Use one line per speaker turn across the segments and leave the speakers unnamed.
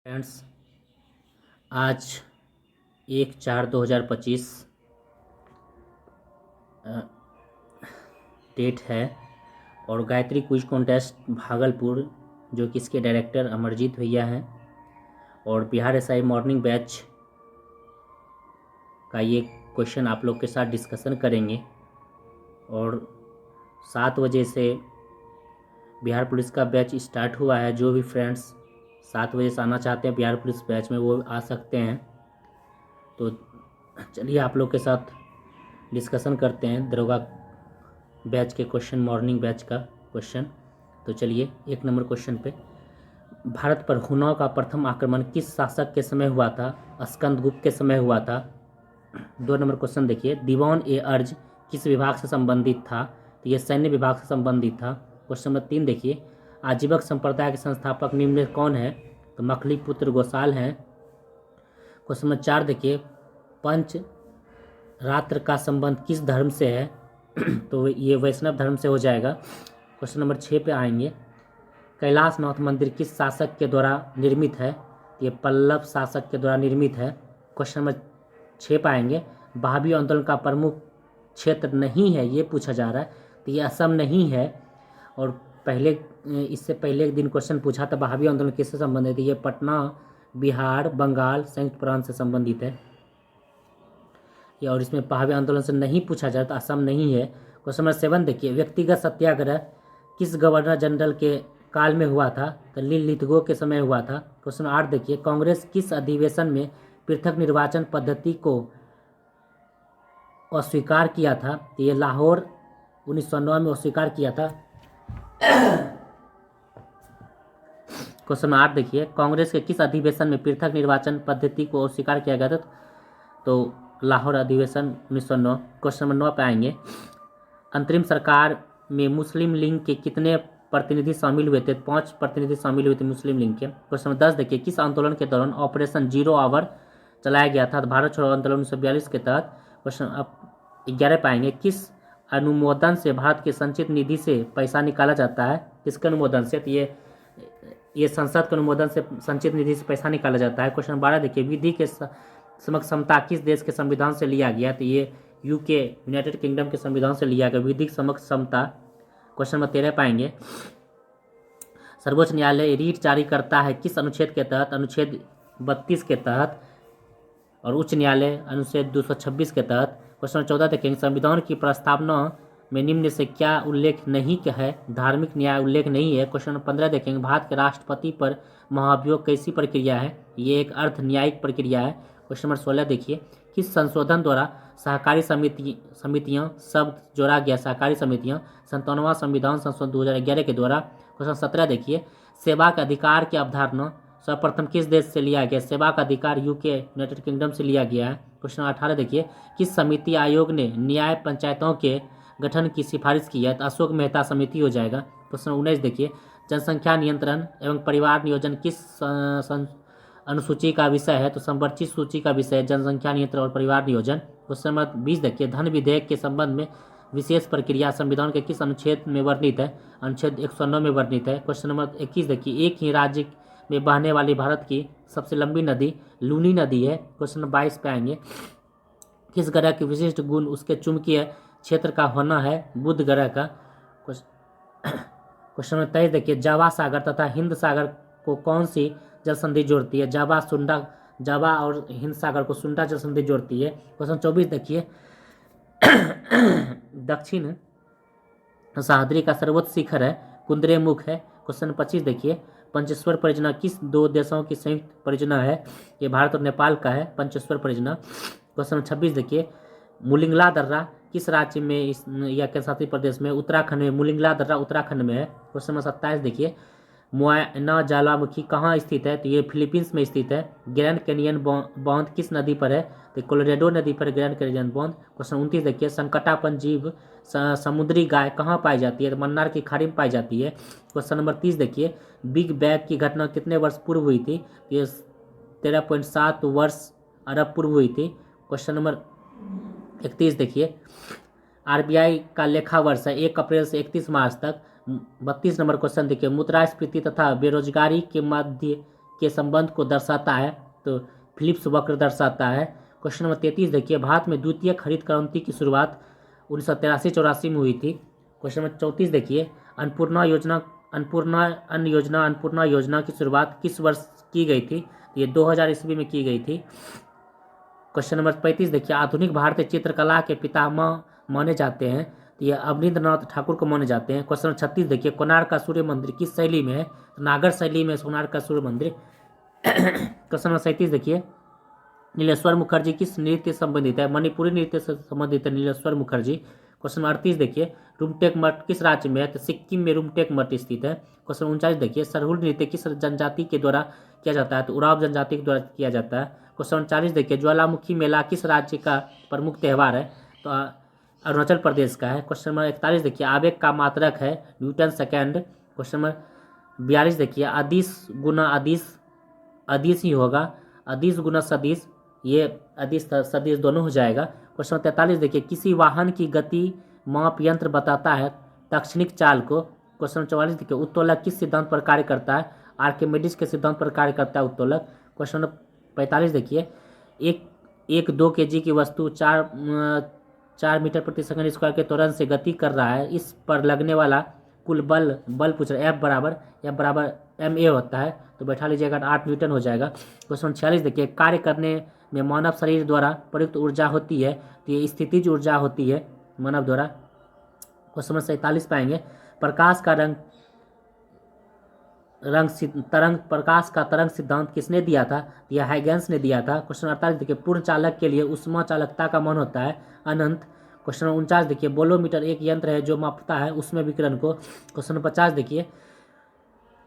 Friends, आज 1/4/2025 date है और गायत्री क्विज कॉन्टेस्ट भागलपुर, जो कि इसके डायरेक्टर अमरजीत भैया हैं, और बिहार एसआई मॉर्निंग बैच का ये क्वेश्चन आप लोग के साथ डिस्कशन करेंगे। और 7 बजे से बिहार पुलिस का बैच स्टार्ट हुआ है। जो भी फ्रेंड्स 7 बजे से आना चाहते हैं बिहार पुलिस बैच में, वो आ सकते हैं। तो चलिए आप लोग के साथ डिस्कशन करते हैं दरोगा बैच के क्वेश्चन, मॉर्निंग बैच का क्वेश्चन। तो चलिए 1 नंबर क्वेश्चन पे, भारत पर हुनों का प्रथम आक्रमण किस शासक के समय हुआ था? स्कंदगुप्त के समय हुआ था। 2 नंबर क्वेश्चन देखिए, दीवान ए अर्ज किस विभाग से संबंधित था? तो ये सैन्य विभाग से संबंधित था। क्वेश्चन नंबर 3 देखिए, आजीवक संप्रदाय के संस्थापक निम्न में कौन है? तो मखलीपुत्र गोसाल हैं। क्वेश्चन नंबर 4 देखिए, पंच रात्र का संबंध किस धर्म से है? तो ये वैष्णव धर्म से हो जाएगा। क्वेश्चन नंबर 6 पे आएंगे, कैलाशनाथ मंदिर किस शासक के द्वारा निर्मित है? ये पल्लव शासक के द्वारा निर्मित है। क्वेश्चन नंबर 6 पे आएंगे, वहाबी आंदोलन का प्रमुख क्षेत्र नहीं है, ये पूछा जा रहा है। तो ये असम नहीं है। और इससे पहले एक दिन क्वेश्चन पूछा था, वहाबी आंदोलन किससे संबंधित है? ये पटना, बिहार, बंगाल, संयुक्त प्रांत से संबंधित है। और इसमें वहाबी आंदोलन से नहीं पूछा जाए तो असम नहीं है। क्वेश्चन नंबर 7 देखिए, व्यक्तिगत सत्याग्रह किस गवर्नर जनरल के काल में हुआ था? तो लिलितगो के समय हुआ था। क्वेश्चन 8 देखिए, कांग्रेस किस अधिवेशन में पृथक निर्वाचन पद्धति को अस्वीकार किया था? तो ये लाहौर 1909 में अस्वीकार किया था। क्वेश्चन नंबर 8 देखिए, कांग्रेस के किस अधिवेशन में पृथक निर्वाचन पद्धति को अस्वीकार किया गया था? तो लाहौर अधिवेशन 1909। क्वेश्चन नंबर 9 पे आएंगे, अंतरिम सरकार में मुस्लिम लीग के कितने प्रतिनिधि शामिल हुए थे? 5 प्रतिनिधि शामिल हुए थे मुस्लिम लीग के। क्वेश्चन नंबर 10 देखिए, किस आंदोलन के दौरान ऑपरेशन जीरो आवर चलाया गया था? भारत छोड़ो आंदोलन 1942 के तहत। क्वेश्चन अब 11 पाएंगे, किस अनुमोदन से भारत के संचित निधि से पैसा निकाला जाता है? किसके अनुमोदन से? तो ये संसद के अनुमोदन से संचित निधि से पैसा निकाला जाता है। क्वेश्चन 12 देखिए, विधि के समक्ष समता किस देश के संविधान से लिया गया? तो ये यूके, यूनाइटेड किंगडम के संविधान से लिया गया विधिक समक्ष समता। क्वेश्चन नंबर 13 पाएंगे, सर्वोच्च न्यायालय रीट जारी करता है किस अनुच्छेद के तहत? अनुच्छेद 32 के तहत। और उच्च न्यायालय अनुच्छेद 226 के तहत। क्वेश्चन 14 देखेंगे, संविधान की प्रस्तावना में निम्न से क्या उल्लेख नहीं है? धार्मिक न्याय उल्लेख नहीं है। क्वेश्चन नंबर 15 देखेंगे, भारत के राष्ट्रपति पर महाभियोग कैसी प्रक्रिया है? ये एक अर्ध न्यायिक प्रक्रिया है। क्वेश्चन नंबर 16 देखिए, किस संशोधन द्वारा सहकारी समितियां शब्द जोड़ा गया? सहकारी समितियां 57वां संविधान संशोधन 2011 के द्वारा। क्वेश्चन 17 देखिए, सेवा के अधिकार की अवधारणा सर्वप्रथम किस देश से लिया गया? सेवा का अधिकार यूके, यूनाइटेड किंगडम से लिया गया है। क्वेश्चन 18 देखिए, किस समिति आयोग ने न्याय पंचायतों के गठन की सिफारिश की है? तो अशोक मेहता समिति हो जाएगा। क्वेश्चन 19 देखिए, जनसंख्या नियंत्रण एवं परिवार नियोजन किस अनुसूची का विषय है? तो संरचित सूची का विषय है जनसंख्या नियंत्रण और परिवार नियोजन। क्वेश्चन नंबर 20 देखिए, धन विधेयक के संबंध में विशेष प्रक्रिया संविधान के किस अनुच्छेद में वर्णित है? अनुच्छेद 109 में वर्णित है। क्वेश्चन नंबर 21 देखिए, एक ही राज्य में बहने वाली भारत की सबसे लंबी नदी लूनी नदी है। क्वेश्चन नंबर 22 पे आएंगे, किस ग्रह के विशिष्ट गुण उसके चुंबकीय क्षेत्र का होना है? बुध ग्रह का। क्वेश्चन नंबर 23 देखिए, जावा सागर तथा हिंद सागर को कौन सी जल संधि जोड़ती है? जावा और हिंद सागर को सुंडा जल संधि जोड़ती है। क्वेश्चन 24 देखिए, दक्षिण सह्याद्री का सर्वोच्च शिखर है कुद्रेमुख है। क्वेश्चन 25 देखिए, पंचेश्वर परियोजना किस 2 देशों की संयुक्त परियोजना है? ये भारत और नेपाल का है पंचेश्वर परियोजना। क्वेश्चन 26 देखिए, मुलिंगला दर्रा किस राज्य में या केंद्र शासित प्रदेश में? उत्तराखंड में। मुलिंगला दर्रा उत्तराखंड में है। क्वेश्चन नंबर 27 देखिए, मोयाना ज्वालामुखी कहाँ स्थित है? तो ये फिलीपींस में स्थित है। ग्रैंड कैनियन बांध किस नदी पर है? तो कोलोराडो नदी पर ग्रैंड कैनियन बांध। क्वेश्चन 29 देखिए, संकटापन जीव समुद्री गाय कहाँ पाई जाती है? तो मन्नार की खाड़ी में पाई जाती है। क्वेश्चन नंबर 30 देखिए, बिग बैंग की घटना कितने वर्ष पूर्व हुई थी? ये 13.7 वर्ष अरब पूर्व हुई थी। क्वेश्चन नंबर 31 देखिए, आरबीआई का लेखा वर्ष है 1 अप्रैल से 31 मार्च तक। 32 नंबर क्वेश्चन देखिए, मुद्रास्फीति तथा बेरोजगारी के मध्य के संबंध को दर्शाता है, तो फिलिप्स वक्र दर्शाता है। क्वेश्चन नंबर 33 देखिए, भारत में द्वितीय हरित क्रांति की शुरुआत 1983-84 में हुई थी। क्वेश्चन नंबर 34 देखिए, अन्नपूर्णा योजना की शुरुआत किस वर्ष की गई थी? ये 2000 ईस्वी में की गई थी। क्वेश्चन नंबर 35 देखिए, आधुनिक भारतीय चित्रकला के पितामह माने जाते हैं, तो ये अवनींद्रनाथ ठाकुर को माने जाते हैं। क्वेश्चन नंबर 36 देखिए, कोणार्क का सूर्य मंदिर किस शैली में है? तो नागर शैली में कोणार्क का सूर्य मंदिर। क्वेश्चन नंबर 37 देखिए, नीलेश्वर मुखर्जी किस नृत्य से संबंधित है? मणिपुरी नृत्य से संबंधित है नीलेश्वर मुखर्जी। क्वेश्चन नंबर 38 देखिए, रुमटेक मठ किस राज्य में है? तो सिक्किम में रुमटेक मठ स्थित है। क्वेश्चन 39 देखिए, सरहुल नृत्य किस जनजाति के द्वारा किया जाता है? तो उराव जनजाति के द्वारा किया जाता है। क्वेश्चन 40 देखिए, ज्वालामुखी मेला किस राज्य का प्रमुख त्यौहार है? तो अरुणाचल प्रदेश का है। क्वेश्चन नंबर 41 देखिए, आवेग का मात्रक है न्यूटन सेकेंड। क्वेश्चन नंबर 42 देखिए, अदिश गुना अदिश ही होगा, अदिश गुना सदिश, ये अदिश सदिश दोनों हो जाएगा। क्वेश्चन 43 देखिए, किसी वाहन की गति माप यंत्र बताता है तक्षणिक चाल को। क्वेश्चन 44 देखिए, उत्तोलक किस सिद्धांत पर कार्य करता है? आर्किमिडीज के सिद्धांत पर कार्य करता है उत्तोलक। क्वेश्चन 45 देखिए, एक 2 kg की वस्तु 4 मीटर प्रति सेकंड स्क्वायर के त्वरण से गति कर रहा है, इस पर लगने वाला कुल बल पूछ रहा है, F बराबर ma होता है, तो बैठा लीजिएगा 8 न्यूटन हो जाएगा। क्वेश्चन 46 देखिए, कार्य करने में मानव शरीर द्वारा प्रयुक्त ऊर्जा होती है, तो ये स्थितिज ऊर्जा होती है मानव द्वारा। क्वेश्चन 47 पाएंगे, प्रकाश का तरंग सिद्धांत किसने दिया था? यह हाइगेंस ने दिया था। क्वेश्चन 48 देखिए, पूर्ण चालक के लिए उष्मा चालकता का मान होता है अनंत। क्वेश्चन 49 देखिए, बोलोमीटर एक यंत्र है जो मापता है उसमें विकिरण को। क्वेश्चन 50 देखिए,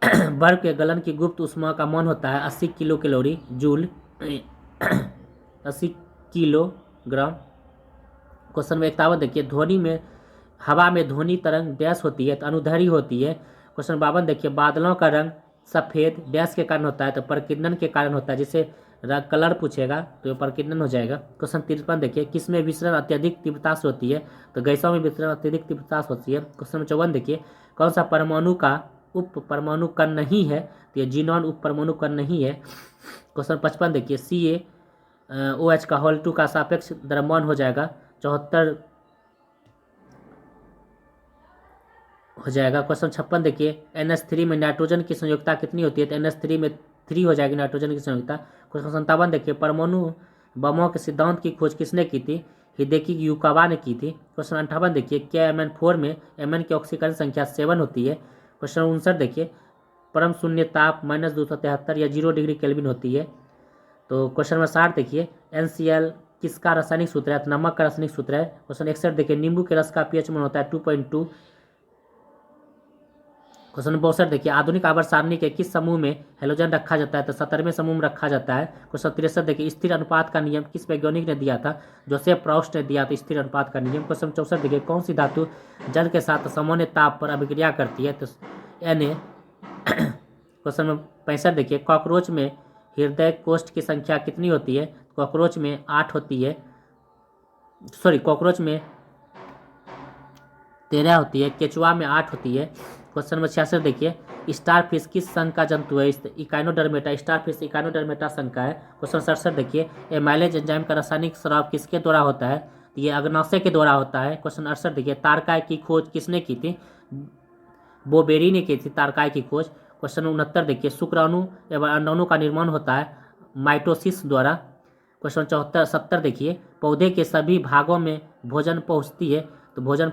बर्फ के गलन की गुप्त उष्मा का मान होता है 80 kilo calorie joule 80 kilogram. Question 51 देखिए, हवा में ध्वनि तरंग डैश होती है, तो अनुदैर्घ्य होती है। क्वेश्चन 52 देखिए, बादलों का रंग सफ़ेद डैश के कारण होता है, तो प्रकीर्णन के कारण होता है, जिसे कलर पूछेगा तो ये प्रकीर्णन हो जाएगा। क्वेश्चन 53 देखिए, किसमें विसरण अत्यधिक तीव्रता से होती है? तो गैसों में विसरण अत्यधिक तीव्रता से होती है। क्वेश्चन 54 देखिए, कौन सा परमाणु का उप परमाणु कण नहीं है? तो ये जीनॉन उप परमाणु कण नहीं है। क्वेश्चन 55 देखिए, CaOH का होल 2 का सापेक्ष द्रव्यमान हो जाएगा 74 हो जाएगा। क्वेश्चन 56 देखिए, NH3 में नाइट्रोजन की संयोजकता कितनी होती है? तो NH3 में 3 हो जाएगी नाइट्रोजन की संयोजकता। क्वेश्चन 57 देखिए, परमाणु बमों के सिद्धांत की खोज किसने की थी? हिदेकी युकावा ने की थी। क्वेश्चन 58 देखिए, क्या MN4 में Mn की ऑक्सीकरण संख्या 7 होती है? क्वेश्चन 59 देखिए, परम शून्य ताप -273 या 0 डिग्री केल्विन होती है। तो क्वेश्चन नंबर 60 देखिए, NCl किसका रासायनिक सूत्र है? तो नमक का रासायनिक सूत्र है। क्वेश्चन 61 देखिए, नींबू के रस का pH मान होता है 2.2। क्वेश्चन 62 देखिए, आधुनिक आवर्त सारणी के किस समूह में हेलोजन रखा जाता है? तो 17वें समूह में रखा जाता है। क्वेश्चन 63 देखिए, स्थिर अनुपात का नियम किस वैज्ञानिक ने दिया था? जोसेफ प्रॉस्ट ने दिया था स्थिर अनुपात का नियम। क्वेश्चन 64 देखिए, कौन सी धातु जल के साथ सामान्य ताप पर अभिक्रिया करती है? तो Na। क्वेश्चन 65 देखिए, कॉकरोच में हृदय कोष्ठ की संख्या कितनी होती है? कॉकरोच में 8 होती है, कॉकरोच में 13 होती है, केचुआ में 8 होती है। क्वेश्चन नंबर 66 देखिए, स्टारफिश किस संघ का जंतु है? इकाइनोडर्मेटा, स्टारफिश इकाइनोडर्मेटा संघ का है। क्वेश्चन 67 देखिए, एमाइलेज एंजाइम का रासायनिक स्राव किसके द्वारा होता है? तो ये अग्नाशय के द्वारा होता है। क्वेश्चन 68 देखिए, तारकाय की खोज किसने की थी? बोबेरी ने की थी तारकाय की खोज। क्वेश्चन 69 देखिए, शुक्राणु एवं अंडाणु का निर्माण होता है माइटोसिस द्वारा। क्वेश्चन 70 देखिए, पौधे के सभी भागों में भोजन पहुँचती है? तो भोजन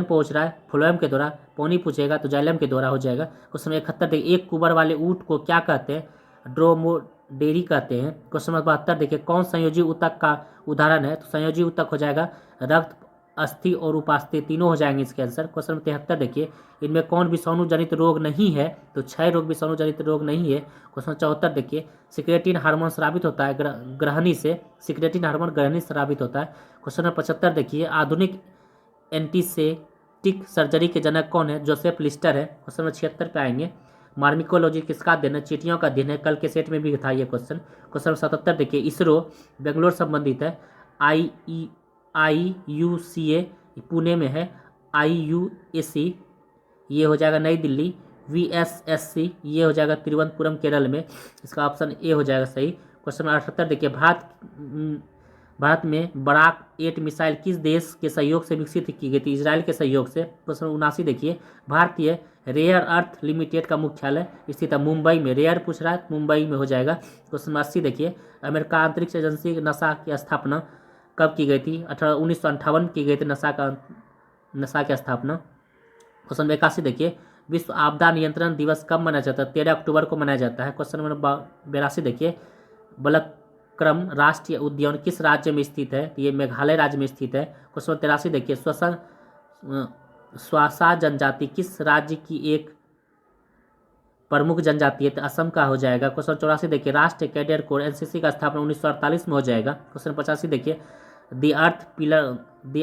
पहुँच रहा है फ्लोएम के द्वारा। पानी पूछेगा तो जाइलम के द्वारा हो जाएगा। क्वेश्चन 71 देखिए, एक कुबर वाले ऊँट को क्या कहते हैं? ड्रोमोडेरी कहते हैं। क्वेश्चन 72 देखिए, कौन संयोजी ऊतक का उदाहरण है? तो संयोजी ऊतक हो जाएगा रक्त, अस्थि और उपास्थि, तीनों हो जाएंगे इसके आंसर। क्वेश्चन 73 देखिए, इनमें कौन विषाणु जनित रोग नहीं है? तो क्षय रोग विषाणु जनित रोग नहीं है। क्वेश्चन 74 देखिए, सिक्रेटिन हार्मोन स्रावित होता है ग्रहणी से, सिक्रेटिन हार्मोन ग्रहणी स्रावित होता है। क्वेश्चन 75 देखिए, आधुनिक एंटीसेप्टिक सर्जरी के जनक कौन है? जोसेफ लिस्टर है। क्वेश्चन नंबर 76 पे आएंगे, मार्मिकोलॉजी किसका अध्ययन है? चींटियों का अध्ययन है। कल के सेट में भी था ये क्वेश्चन। क्वेश्चन 77 देखिए, इसरो बेंगलोर संबंधित है, IUCA पुणे में है, IUAC ये हो जाएगा नई दिल्ली, VSSC ये हो जाएगा तिरुवनंतपुरम केरल में, इसका ऑप्शन ए हो जाएगा सही। क्वेश्चन नंबर 78 देखिए, भारत में बराक 8 मिसाइल किस देश के सहयोग से विकसित की गई थी? इजराइल के सहयोग से। क्वेश्चन 79 देखिए, भारतीय रेयर अर्थ लिमिटेड का मुख्यालय स्थित है मुंबई में। रेयर पूछ रहा है, मुंबई में हो जाएगा। क्वेश्चन 80 देखिए, अमेरिका अंतरिक्ष एजेंसी नासा की स्थापना कब की गई थी? 1958 की गई थी नासा की स्थापना। क्वेश्चन 81 देखिए, विश्व आपदा नियंत्रण दिवस कब मनाया जाता है? 13 अक्टूबर को मनाया जाता है। क्वेश्चन नंबर 82 देखिए, बलक्रम राष्ट्रीय उद्यान किस राज्य में स्थित है? तो ये मेघालय राज्य में स्थित है। क्वेश्चन 83 देखिए, स्वासा जनजाति किस राज्य की एक प्रमुख जनजाति है? तो असम का हो जाएगा। क्वेश्चन 84 देखिए, राष्ट्रीय कैडेट कोर एनसीसी का स्थापना 1948 में हो जाएगा। क्वेश्चन 85 देखिए, द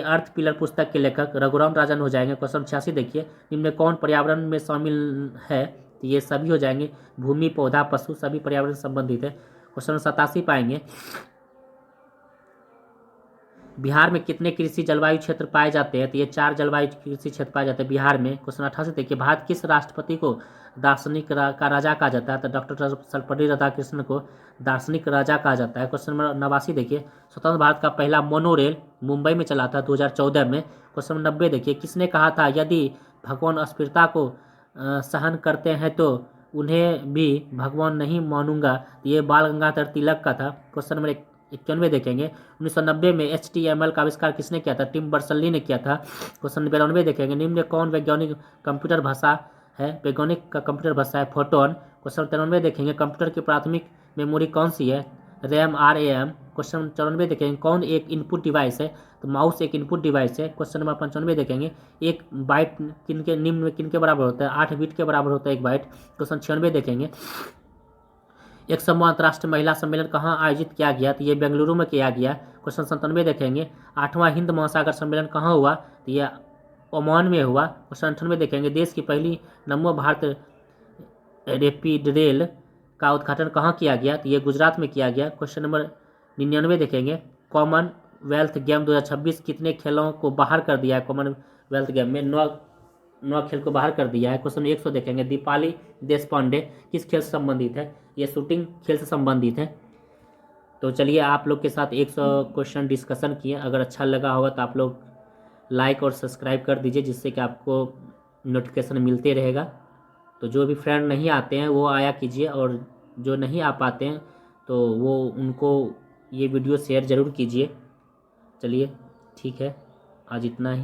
अर्थ पिलर पुस्तक के लेखक रघुराम राजन हो जाएंगे। क्वेश्चन 86 देखिए, निम्न में कौन पर्यावरण में शामिल है? तो ये सभी हो जाएंगे, भूमि, पौधा, पशु, सभी पर्यावरण से संबंधित है। क्वेश्चन 87 पाएंगे, बिहार में कितने कृषि जलवायु क्षेत्र पाए जाते हैं? तो ये 4 जलवायु कृषि क्षेत्र पाए जाते हैं बिहार में। क्वेश्चन 88 देखिए, भारत किस राष्ट्रपति को दार्शनिक का राजा कहा जाता है? तो डॉक्टर सर्वपल्ली राधाकृष्णन को दार्शनिक राजा कहा जाता है। क्वेश्चन नंबर 89 देखिए, स्वतंत्र भारत का पहला मोनोरेल मुंबई में चला था 2014 में। क्वेश्चन नंबर 90 देखिए, किसने कहा था यदि भगवान अस्पृश्यता को सहन करते हैं तो उन्हें भी भगवान नहीं मानूंगा? ये बाल गंगाधर तिलक का था। क्वेश्चन नंबर 91 देखेंगे, 1990 में HTML का आविष्कार किसने किया था? टिम बर्नर्स-ली ने किया था। क्वेश्चन 92 देखेंगे, निम्न में कौन वैज्ञानिक कंप्यूटर भाषा है? वैज्ञानिक का कंप्यूटर भाषा है फोटोन। क्वेश्चन 93 देखेंगे, कंप्यूटर की प्राथमिक मेमोरी कौन सी है? RAM, RAM। क्वेश्चन 94 देखेंगे, कौन एक इनपुट डिवाइस है? तो माउस एक इनपुट डिवाइस है। क्वेश्चन नंबर 95 देखेंगे, एक बाइट किनके निम्न में किनके बराबर होता है? 8 बिट के बराबर होता है एक बाइट। क्वेश्चन 96 देखेंगे, 100वां अंतर्राष्ट्रीय महिला सम्मेलन कहाँ आयोजित किया गया? तो ये बेंगलुरु में किया गया। क्वेश्चन 97 देखेंगे, 8वां हिंद महासागर सम्मेलन कहाँ हुआ? तो ये ओमान में हुआ। क्वेश्चन 98 देखेंगे, देश की पहली नमो भारत रैपिड रेल का उद्घाटन कहाँ किया गया? तो ये गुजरात में किया गया। क्वेश्चन नंबर 99 देखेंगे, कॉमनवेल्थ गेम 2026 कितने खेलों को बाहर कर दिया है? कॉमनवेल्थ गेम में 9 खेल को बाहर कर दिया है। क्वेश्चन 100 देखेंगे, दीपाली देशपांडे किस खेल से संबंधित है? ये शूटिंग खेल से संबंधित है। तो चलिए आप लोग के साथ 100 क्वेश्चन डिस्कशन किए। अगर अच्छा लगा होगा तो आप लोग लाइक और सब्सक्राइब कर दीजिए, जिससे कि आपको नोटिफिकेशन मिलते रहेगा। तो जो भी फ्रेंड नहीं आते हैं वो आया कीजिए, और जो नहीं आ पाते हैं तो वो उनको ये वीडियो शेयर ज़रूर कीजिए। चलिए ठीक है, आज इतना ही।